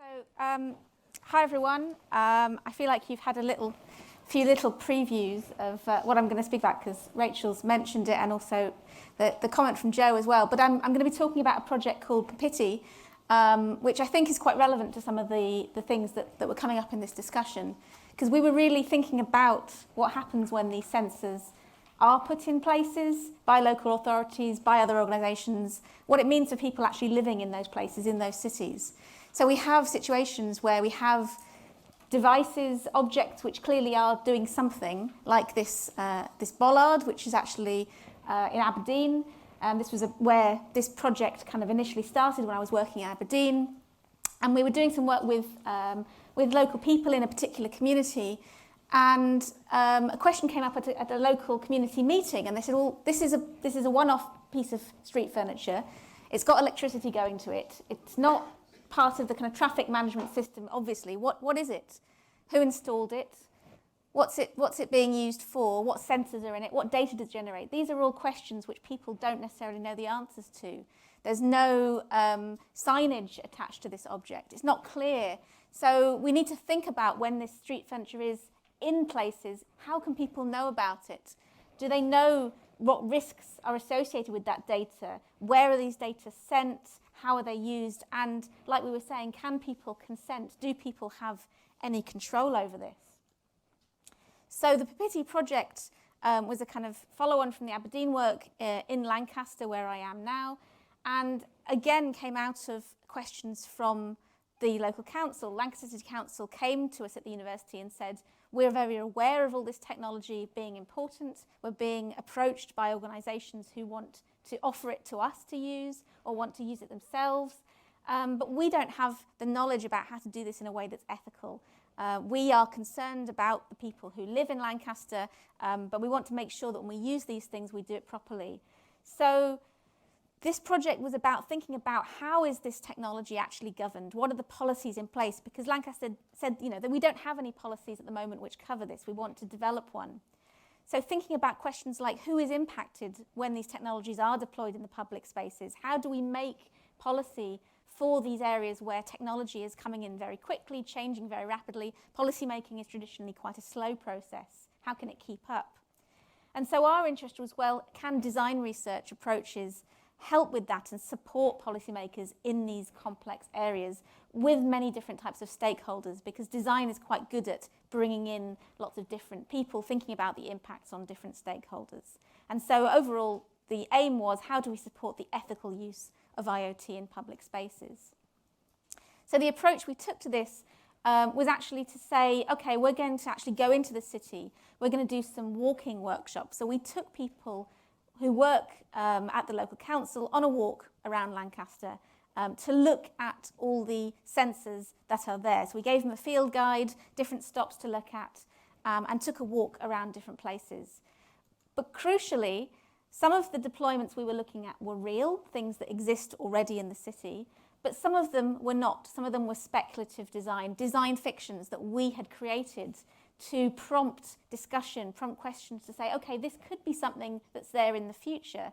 Hi everyone. I feel like you've had a few little previews of what I'm going to speak about, because Rachel's mentioned it, and also the comment from Joe as well. But I'm going to be talking about a project called PETRAS, which I think is quite relevant to some of the things that were coming up in this discussion, because we were really thinking about what happens when these sensors are put in places by local authorities, by other organisations, what it means for people actually living in those places, in those cities. So we have situations where we have devices, objects which clearly are doing something, like this bollard, which is actually in Aberdeen. This was where this project kind of initially started when I was working in Aberdeen. And we were doing some work with local people in a particular community. And a question came up at a local community meeting, and they said, well, this is a one-off piece of street furniture. It's got electricity going to it. It's not part of the kind of traffic management system, obviously. What is it? Who installed it? What's it being used for? What sensors are in it? What data does it generate? These are all questions which people don't necessarily know the answers to. There's no signage attached to this object. It's not clear. So we need to think about, when this street furniture is in places, how can people know about it? Do they know what risks are associated with that data? Where are these data sent? How are they used? And like we were saying, can people consent? Do people have any control over this? So the PETRAS project was a kind of follow-on from the Aberdeen work in Lancaster, where I am now, and again came out of questions from the local council. Lancaster City Council came to us at the university and said, we're very aware of all this technology being important. We're being approached by organisations who want to offer it to us to use or want to use it themselves. But we don't have the knowledge about how to do this in a way that's ethical. We are concerned about the people who live in Lancaster, but we want to make sure that when we use these things, we do it properly. So this project was about thinking about, how is this technology actually governed? What are the policies in place? Because Lancaster said, that we don't have any policies at the moment which cover this. We want to develop one. So thinking about questions like, who is impacted when these technologies are deployed in the public spaces? How do we make policy for these areas where technology is coming in very quickly, changing very rapidly? Policy making is traditionally quite a slow process. How can it keep up? And so our interest was, well, can design research approaches help with that and support policymakers in these complex areas with many different types of stakeholders, because design is quite good at bringing in lots of different people, thinking about the impacts on different stakeholders. And so overall, the aim was, how do we support the ethical use of IoT in public spaces? So the approach we took to this was actually to say, okay, we're going to actually go into the city. We're going to do some walking workshops. So we took people who work at the local council on a walk around Lancaster to look at all the sensors that are there. So we gave them a field guide, different stops to look at, and took a walk around different places. But crucially, some of the deployments we were looking at were real, things that exist already in the city, but some of them were not. Some of them were speculative design fictions that we had created to prompt discussion, prompt questions to say, okay, this could be something that's there in the future,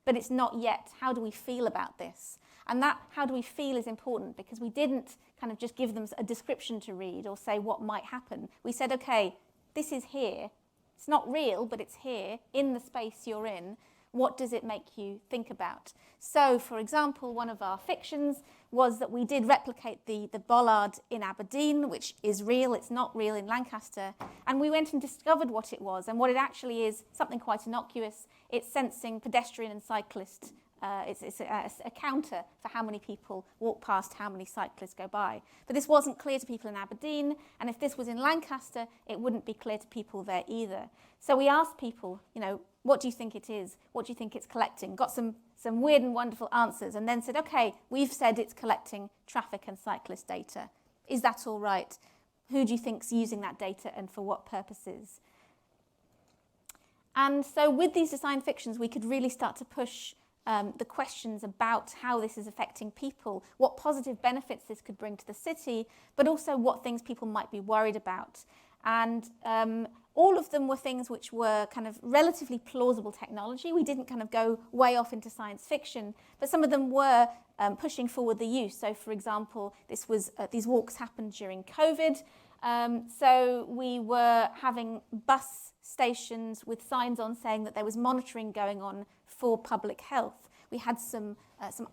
but it's not yet. How do we feel about this? And that how do we feel is important, because we didn't kind of just give them a description to read or say what might happen. We said, okay, this is here. It's not real, but it's here in the space you're in. What does it make you think about? So, for example, one of our fictions was that we did replicate the bollard in Aberdeen, which is real. It's not real in Lancaster. And we went and discovered what it was. And what it actually is, something quite innocuous. It's sensing pedestrian and cyclist. It's a counter for how many people walk past, how many cyclists go by. But this wasn't clear to people in Aberdeen, and if this was in Lancaster, it wouldn't be clear to people there either. So we asked people, what do you think it is? What do you think it's collecting? Got some weird and wonderful answers, and then said, okay, we've said it's collecting traffic and cyclist data. Is that all right? Who do you think's using that data, and for what purposes? And so with these design fictions, we could really start to push the questions about how this is affecting people, what positive benefits this could bring to the city, but also what things people might be worried about. And All of them were things which were kind of relatively plausible technology. We didn't kind of go way off into science fiction, but some of them were pushing forward the use. So, for example, these walks happened during COVID. So we were having bus stations with signs on saying that there was monitoring going on for public health. We had some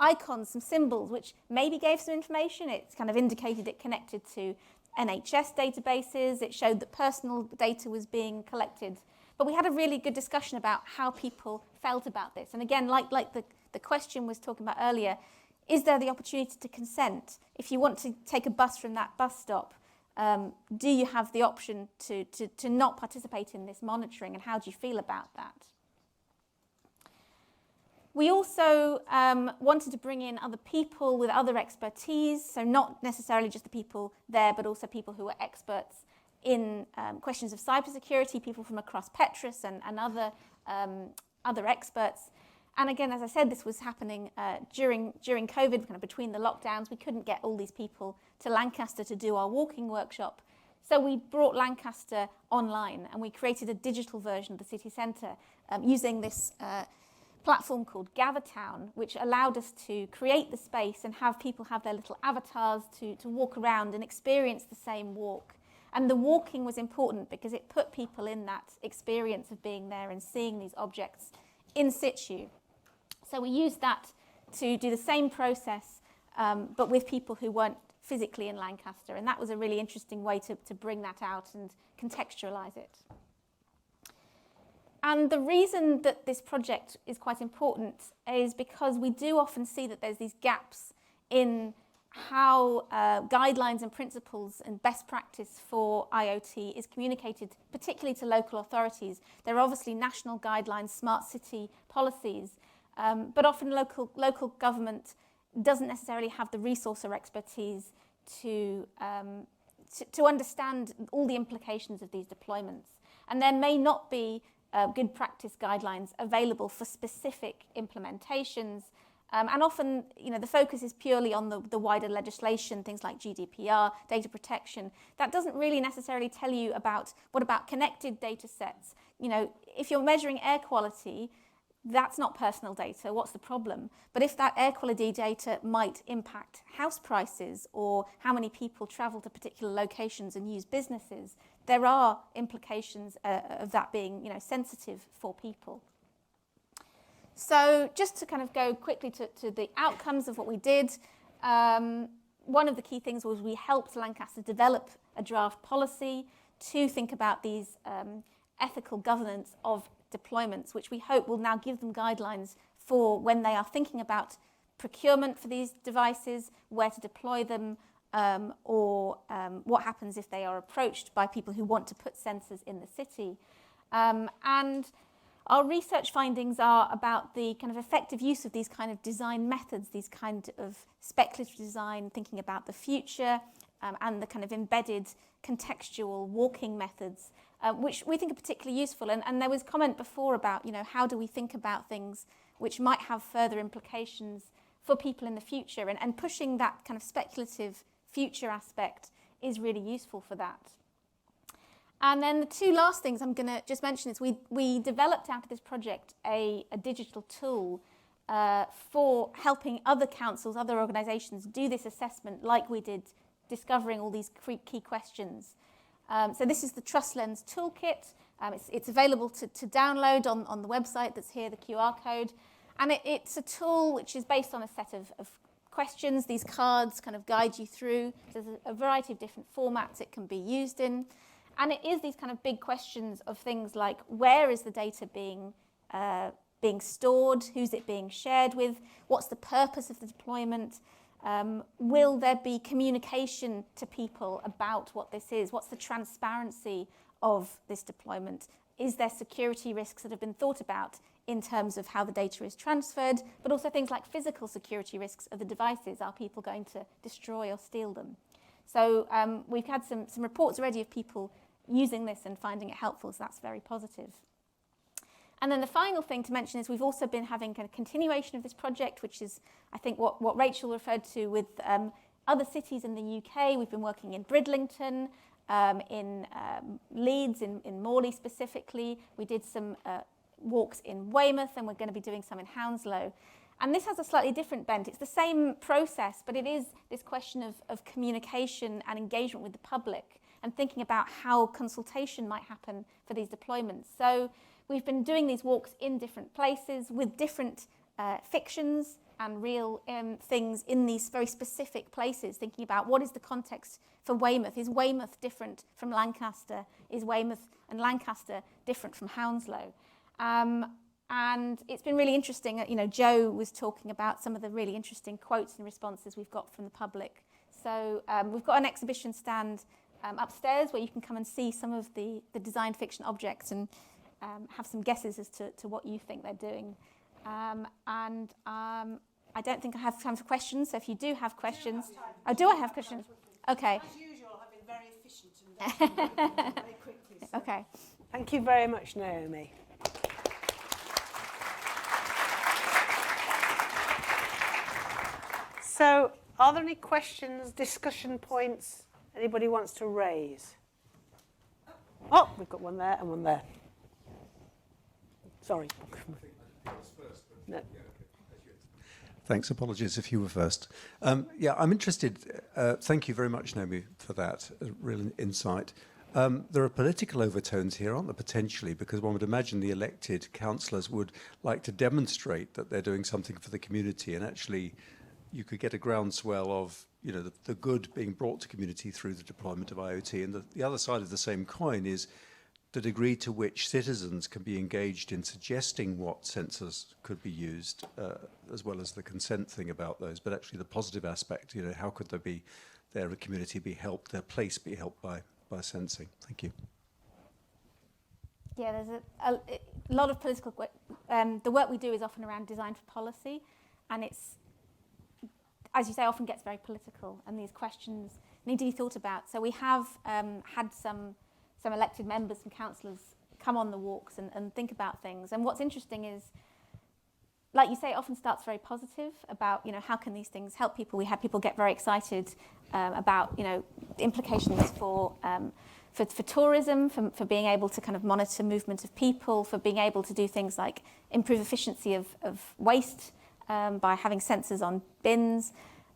icons, some symbols, which maybe gave some information. It kind of indicated it connected to NHS databases. It showed that personal data was being collected. But we had a really good discussion about how people felt about this. And again, like the question was talking about earlier, is there the opportunity to consent? If you want to take a bus from that bus stop, do you have the option to not participate in this monitoring, and how do you feel about that? We also wanted to bring in other people with other expertise, so not necessarily just the people there, but also people who are experts in questions of cybersecurity, people from across PETRAS and other experts. And again, as I said, this was happening during COVID, kind of between the lockdowns. We couldn't get all these people to Lancaster to do our walking workshop. So we brought Lancaster online, and we created a digital version of the city centre using this platform called GatherTown, which allowed us to create the space and have people have their little avatars to walk around and experience the same walk. And the walking was important because it put people in that experience of being there and seeing these objects in situ. So we used that to do the same process, but with people who weren't physically in Lancaster. And that was a really interesting way to bring that out and contextualize it. And the reason that this project is quite important is because we do often see that there's these gaps in how guidelines and principles and best practice for IoT is communicated, particularly to local authorities. There are obviously national guidelines, smart city policies, but often local government doesn't necessarily have the resource or expertise to understand all the implications of these deployments. And there may not be good practice guidelines available for specific implementations. And often, the focus is purely on the wider legislation, things like GDPR, data protection. That doesn't really necessarily tell you about what about connected data sets. If you're measuring air quality, that's not personal data. What's the problem? But if that air quality data might impact house prices or how many people travel to particular locations and use businesses, there are implications of that being, sensitive for people. So just to kind of go quickly to the outcomes of what we did, one of the key things was we helped Lancaster develop a draft policy to think about these ethical governance of deployments, which we hope will now give them guidelines for when they are thinking about procurement for these devices, where to deploy them, or what happens if they are approached by people who want to put sensors in the city. And our research findings are about the kind of effective use of these kind of design methods, these kind of speculative design, thinking about the future, and the kind of embedded contextual walking methods, which we think are particularly useful. And there was comment before about, how do we think about things which might have further implications for people in the future, and pushing that kind of speculative future aspect is really useful for that. And then the two last things I'm going to just mention is we developed out of this project a digital tool for helping other councils, other organisations do this assessment like we did, discovering all these key questions. So this is the Trust Lens Toolkit. It's available to download on the website that's here, the QR code. And it's a tool which is based on a set of questions. These cards kind of guide you through. There's a variety of different formats it can be used in. And it is these kind of big questions of things like, where is the data being stored? Who's it being shared with? What's the purpose of the deployment? Will there be communication to people about what this is? What's the transparency of this deployment? Is there security risks that have been thought about in terms of how the data is transferred, but also things like physical security risks of the devices? Are people going to destroy or steal them? So we've had some reports already of people using this and finding it helpful, so that's very positive. And then the final thing to mention is we've also been having a continuation of this project, which is, I think, what Rachel referred to with other cities in the UK. We've been working in Bridlington, in Leeds, in Morley specifically. We did some walks in Weymouth, and we're going to be doing some in Hounslow. And this has a slightly different bent. It's the same process, but it is this question of communication and engagement with the public and thinking about how consultation might happen for these deployments. So we've been doing these walks in different places with different fictions and real things in these very specific places, thinking about what is the context for Weymouth. Is Weymouth different from Lancaster? Is Weymouth and Lancaster different from Hounslow? And it's been really interesting. You know, Joe was talking about some of the really interesting quotes and responses we've got from the public. So we've got an exhibition stand upstairs where you can come and see some of the design fiction objects and have some guesses as to what you think they're doing. I don't think I have time for questions, so if you do have questions... Oh, do I have questions? Okay. As usual, I've been very efficient and very quickly. So. Okay. Thank you very much, Naomi. So, are there any questions, discussion points anybody wants to raise? Oh, we've got one there and one there. Sorry. No. Thanks. Apologies if you were first. Yeah, I'm interested. Thank you very much, Naomi, for that real insight. There are political overtones here, aren't there, potentially, because one would imagine the elected councillors would like to demonstrate that they're doing something for the community, and actually you could get a groundswell of, you know, the good being brought to community through the deployment of IoT. And the other side of the same coin is the degree to which citizens can be engaged in suggesting what sensors could be used, as well as the consent thing about those, but actually the positive aspect, you know, how could their community be helped, their place be helped by sensing? Thank you. Yeah, there's a lot of political work. The work we do is often around design for policy, and it's, as you say, often gets very political, and these questions need to be thought about. So we have had some elected members, some councillors, come on the walks and think about things. And what's interesting is, like you say, it often starts very positive about, you know, how can these things help people. We had people get very excited about, you know, implications for tourism, for being able to kind of monitor movement of people, for being able to do things like improve efficiency of waste by having sensors on bins.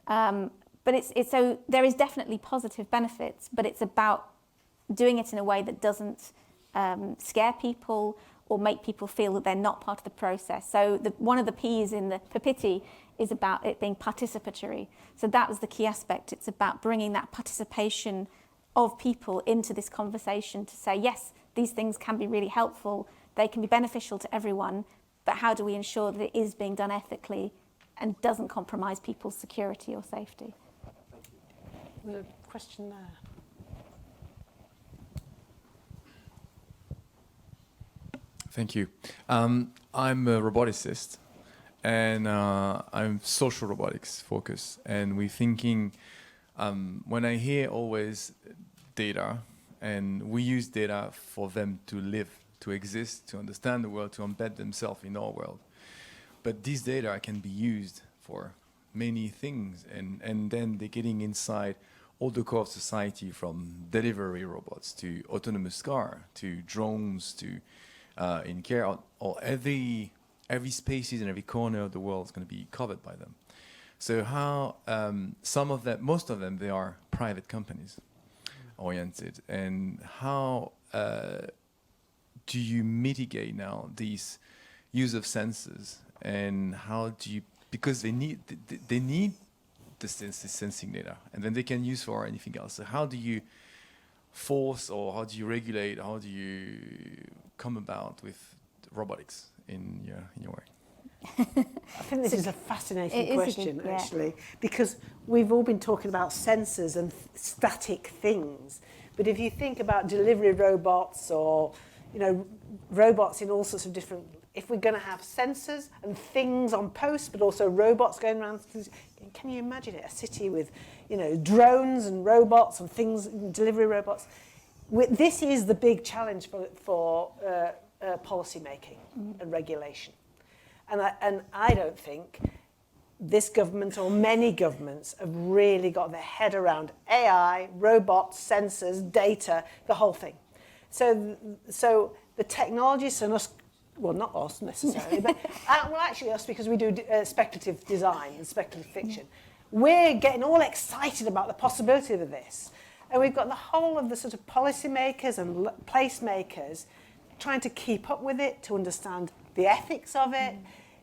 But it's so there is definitely positive benefits, but it's about doing it in a way that doesn't scare people or make people feel that they're not part of the process. So one of the P's in the PETRAS is about it being participatory. So that was the key aspect. It's about bringing that participation of people into this conversation to say, yes, these things can be really helpful, they can be beneficial to everyone, but how do we ensure that it is being done ethically and doesn't compromise people's security or safety? There's a question there. Thank you. I'm a roboticist, and I'm social robotics focused. And we're thinking, when I hear always data, and we use data for them to live, to exist, to understand the world, to embed themselves in our world. But these data can be used for many things, and then they're getting inside all the core of society, from delivery robots to autonomous car to drones to in care, or every species in every corner of the world is going to be covered by them. So how some of them, most of them, they are private companies oriented, and how do you mitigate now these use of sensors, and how do you, because they need the sensing data, and then they can use for anything else. So how do you force, or how do you regulate, how do you come about with robotics in your work? I think this is a fascinating question, actually, because we've all been talking about sensors and static things. But if you think about delivery robots, or, you know, robots in all sorts of different, if we're going to have sensors and things on posts, but also robots going around, can you imagine it? A city with, you know, drones and robots and things, delivery robots. This is the big challenge for policy making and regulation. And I don't think this government or many governments have really got their head around AI, robots, sensors, data, the whole thing. So the technologists and us, well, not us necessarily, but well, actually us, because we do speculative design and speculative fiction. We're getting all excited about the possibility of this. And we've got the whole of the sort of policymakers and placemakers trying to keep up with it, to understand the ethics of it.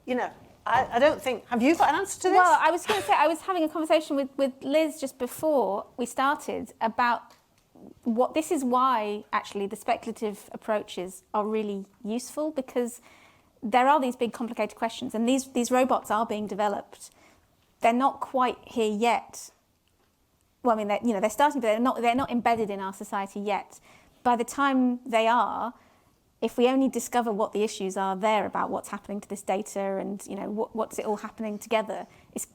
You know, I don't think, have you got an answer to this? Well, I was going to say, I was having a conversation with Liz just before we started about what this is why actually the speculative approaches are really useful, because there are these big complicated questions, and these robots are being developed. They're not quite here yet. Well, I mean, they're starting, but they're not embedded in our society yet. By the time they are, if we only discover what the issues are there about what's happening to this data and what's it all happening together,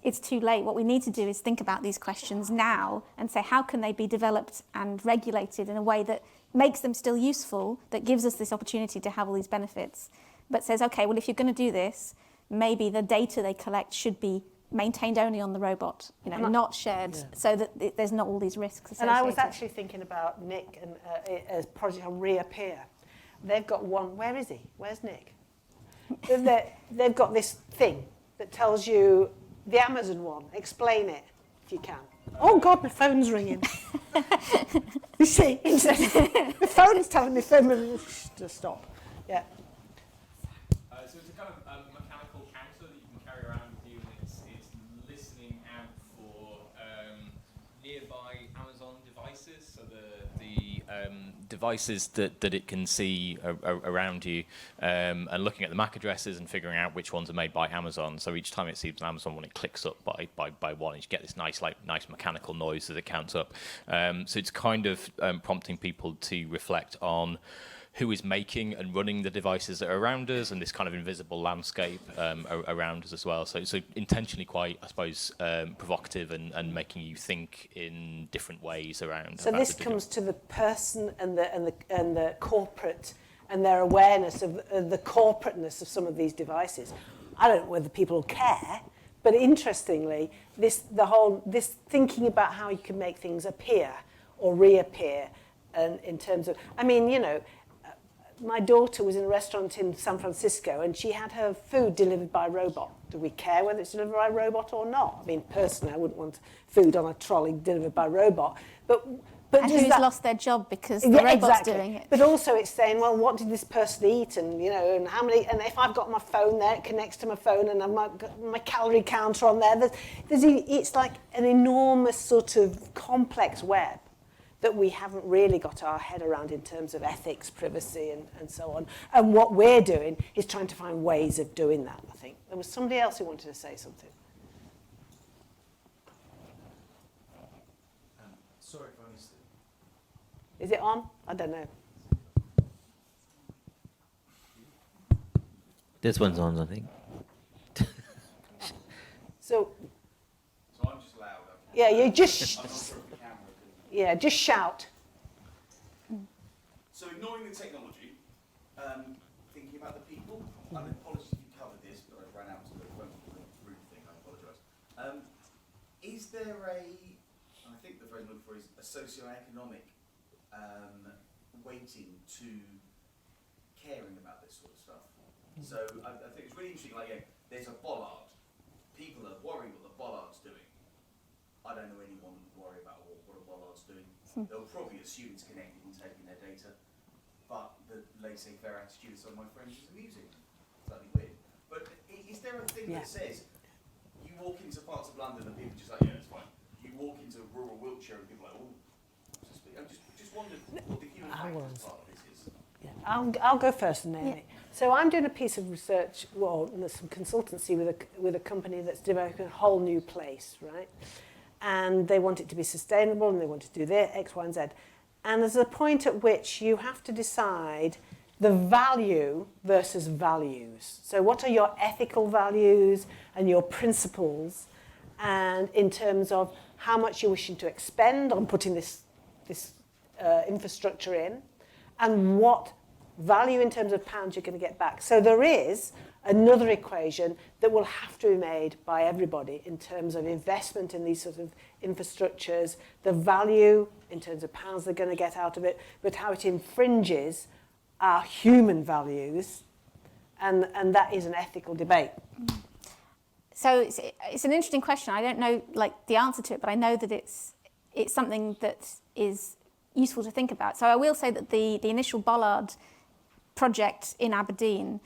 it's too late. What we need to do is think about these questions now and say, how can they be developed and regulated in a way that makes them still useful, that gives us this opportunity to have all these benefits, but says, okay, well, if you're going to do this, maybe the data they collect should be maintained only on the robot, not shared, so that there's not all these risks associated. And I was actually thinking about Nick and a project on Reappear. They've got one. Where is he? Where's Nick? They've got this thing that tells you the Amazon one. Explain it if you can. Oh God, my phone's ringing. You see, my phone's telling me to stop. Yeah. So it's a kind of mechanical counter that you can carry around with you, and it's listening out for nearby Amazon devices, so the devices that it can see around you, and looking at the MAC addresses and figuring out which ones are made by Amazon. So each time it sees an Amazon one, it clicks up by one, and you get this nice mechanical noise as it counts up. So it's kind of prompting people to reflect on who is making and running the devices that are around us, and this kind of invisible landscape around us as well. So intentionally quite, I suppose, provocative and making you think in different ways around. So this comes to the person and the corporate and their awareness of the corporateness of some of these devices. I don't know whether people care, but interestingly, this thinking about how you can make things appear or reappear, and in terms of, I mean, my daughter was in a restaurant in San Francisco and she had her food delivered by a robot. Do we care whether it's delivered by a robot or not? I mean, personally, I wouldn't want food on a trolley delivered by a robot. But and who's lost their job because the robot's doing it. But also it's saying, well, what did this person eat? And, and how many, and if I've got my phone there, it connects to my phone, and I've got my calorie counter on there. It's like an enormous sort of complex web that we haven't really got our head around in terms of ethics, privacy, and so on. And what we're doing is trying to find ways of doing that, I think. There was somebody else who wanted to say something. Sorry if I missed it. Is it on? I don't know. This one's on, I think. So I'm just loud. yeah, you just... I'm not sure if the camera can... Yeah, just shout. So ignoring the technology, thinking about the people, I mean, apologies if you covered this, but I ran out to the room thing, I apologise. Is there I think the phrase I'm looking for is a socio-economic weighting to caring about this sort of stuff? So I think it's really interesting, there's a bollard. People are worried what the bollard's doing. I don't know anyone who worry about what a bollard's doing. They'll probably assume it's connected and taking their data. But the laissez-faire attitude of some of my friends is amusing. Slightly weird. But is there a thing that says, you walk into parts of London and people are just like, yeah, it's fine. You walk into rural Wiltshire and people are like, oh, I just wondered what the human factors part of this is. Yeah. I'll go first, Naomi. Yeah. So I'm doing a piece of research, some consultancy with a company that's developing a whole new place, right? And they want it to be sustainable, and they want to do their X, Y, and Z. And there's a point at which you have to decide the value versus values. So what are your ethical values and your principles, and in terms of how much you're wishing to expend on putting this infrastructure in, and what value in terms of pounds you're going to get back. So there is another equation that will have to be made by everybody in terms of investment in these sort of infrastructures, the value in terms of pounds they're going to get out of it, but how it infringes our human values, and that is an ethical debate. So it's an interesting question. I don't know the answer to it, but I know that it's something that is useful to think about. So I will say that the initial bollard project in Aberdeen,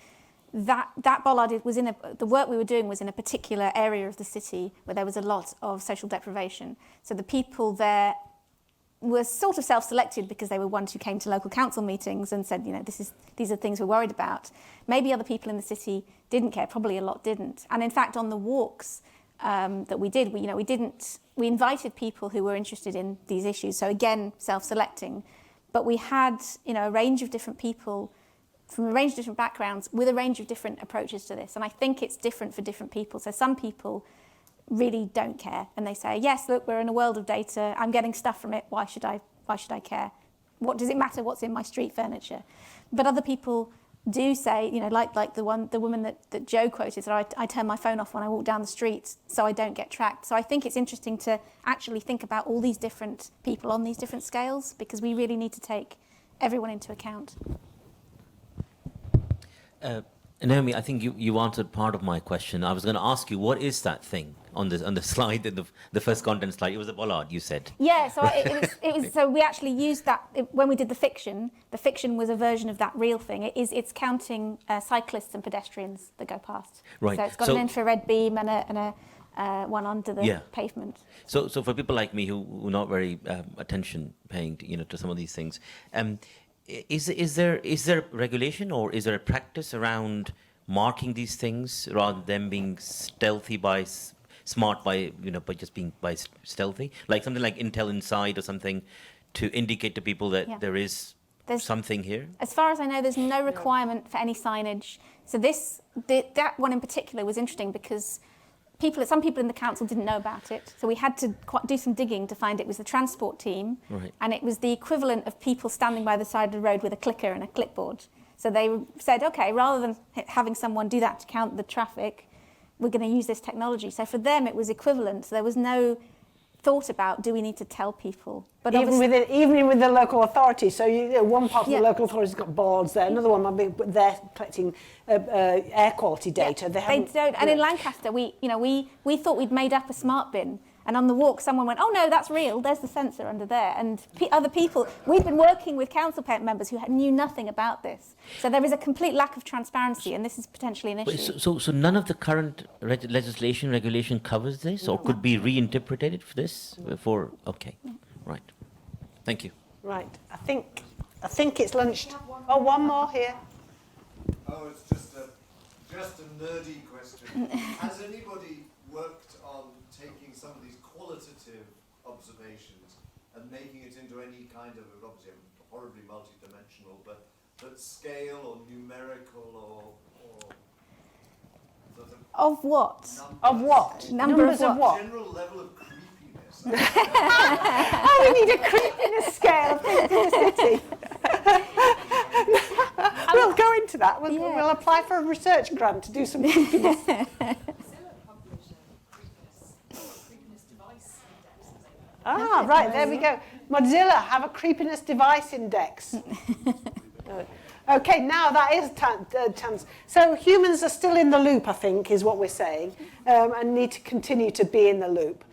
that bollard was the work we were doing was in a particular area of the city where there was a lot of social deprivation. So the people there were sort of self-selected because they were ones who came to local council meetings and said, these are things we're worried about. Maybe other people in the city didn't care, probably a lot didn't. And in fact, on the walks that we did, we invited people who were interested in these issues. So again, self-selecting, but we had, a range of different people from a range of different backgrounds with a range of different approaches to this. And I think it's different for different people. So some people really don't care, and they say, yes, look, we're in a world of data, I'm getting stuff from it, why should I care? What does it matter what's in my street furniture? But other people do say, like the woman that Joe quoted, that I turn my phone off when I walk down the street so I don't get tracked. So I think it's interesting to actually think about all these different people on these different scales, because we really need to take everyone into account. Naomi, I think you answered part of my question. I was going to ask you, what is that thing on the slide, the first content slide? It was a bollard, you said. Yeah, so it was. So we actually used that when we did the fiction. The fiction was a version of that real thing. It's counting cyclists and pedestrians that go past. Right. So it's got an infrared beam and a one under the pavement. So for people like me who are not very attention paying to some of these things. Is there regulation, or is there a practice around marking these things rather than being stealthy smart by just being stealthy, like something like Intel Inside or something, to indicate to people that there's something here? As far as I know, there's no requirement for any signage. So that one in particular was interesting because some people in the council didn't know about it, so we had to do some digging to find it was the transport team, right. And it was the equivalent of people standing by the side of the road with a clicker and a clipboard. So they said, okay, rather than having someone do that to count the traffic, we're going to use this technology. So for them, it was equivalent. So there was no thought about, do we need to tell people? But even with the local authority. So one part of the local authority's got boards there, another one might be there collecting air quality data. They don't. And in Lancaster, we thought we'd made up a smart bin. And on the walk, someone went, oh no, that's real. There's the sensor under there. And other people, we've been working with council members who knew nothing about this. So there is a complete lack of transparency, and this is potentially an issue. So none of the current regulation covers this, or could be reinterpreted for this? Okay, right. Thank you. Right. I think it's lunch. Oh, one more here. Oh, it's just a nerdy question. Has anybody worked on taking some of these qualitative observations and making it into any kind of, obviously horribly multi-dimensional, but scale or numerical or sort of what? Numbers of what? General level of creepiness. We need a creepiness scale in the city. We'll go into that. We'll apply for a research grant to do some creepiness. Right, there we go. Mozilla have a creepiness device index. Okay, now that is chance. So humans are still in the loop, I think, is what we're saying, and need to continue to be in the loop.